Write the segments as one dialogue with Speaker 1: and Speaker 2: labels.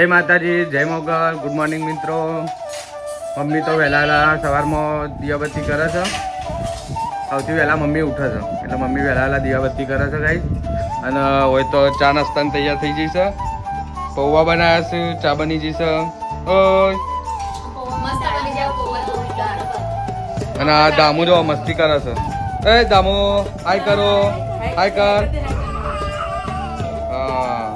Speaker 1: જય માતાજી, જય મોગલ, ગુડ મોર્નિંગ મિત્રો. મમ્મી તો વહેલા સવારમાં દીવાબત્તી કરે છે. સૌથી વહેલા મમ્મી ઉઠે છે એટલે મમ્મી વહેલા દીવાબત્તી કરે છે ગાઈસ. અને હોય તો ચા નાસ્તાને તૈયાર થઈ જશે. પૌવા બનાવ્યા છે, ચા બની જશે. ઓય અને આ દામુ જો મસ્તી કરે છે. એ દામુ હાય કરો, હાય કર. હા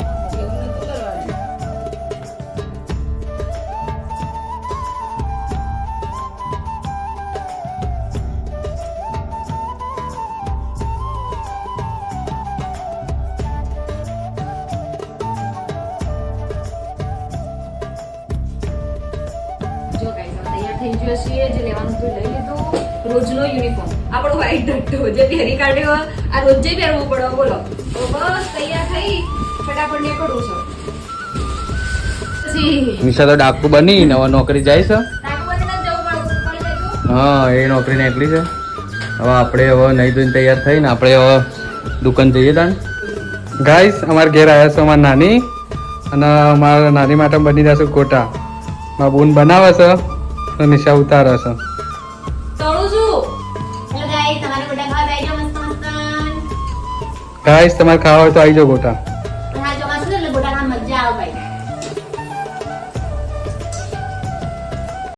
Speaker 2: થઈ ગયો છે જે લેવાનું તો લઈ લીધું. રોજનો યુનિફોર્મ આપણો વ્હાઈટ ડટ્ટો જે પહેરી કાઢ્યો આ રોજે પહેરવું પડે. બોલો તો બસ તૈયાર થઈ ફટાફટ નીકળવું છે. પછી
Speaker 1: નિશા તો ડાકુ બની નવા નોકરી જાય છે.
Speaker 2: ડાકુવાને જવું પડે.
Speaker 1: હા એ નોકરી નીકળી છે. હવે આપણે હવે નહીં ધોઈને તૈયાર થઈને આપણે હવે દુકાન જઈએ તાણ. ગાઈસ અમારા ઘેર આવ્યા છે અમારા નાની અને અમારા નાની માટે બની જશે ગોટા. મારા બૂન બનાવે છે તો નિશા ઉતારે છે.
Speaker 2: તળું છું. હેલો ગાઈસ તમારે બધા ખાવા આવી જાવ મસ્ત મસ્ત.
Speaker 1: ગાઈસ તમારે ખાવા હોય તો આવી જાઓ ગોટા.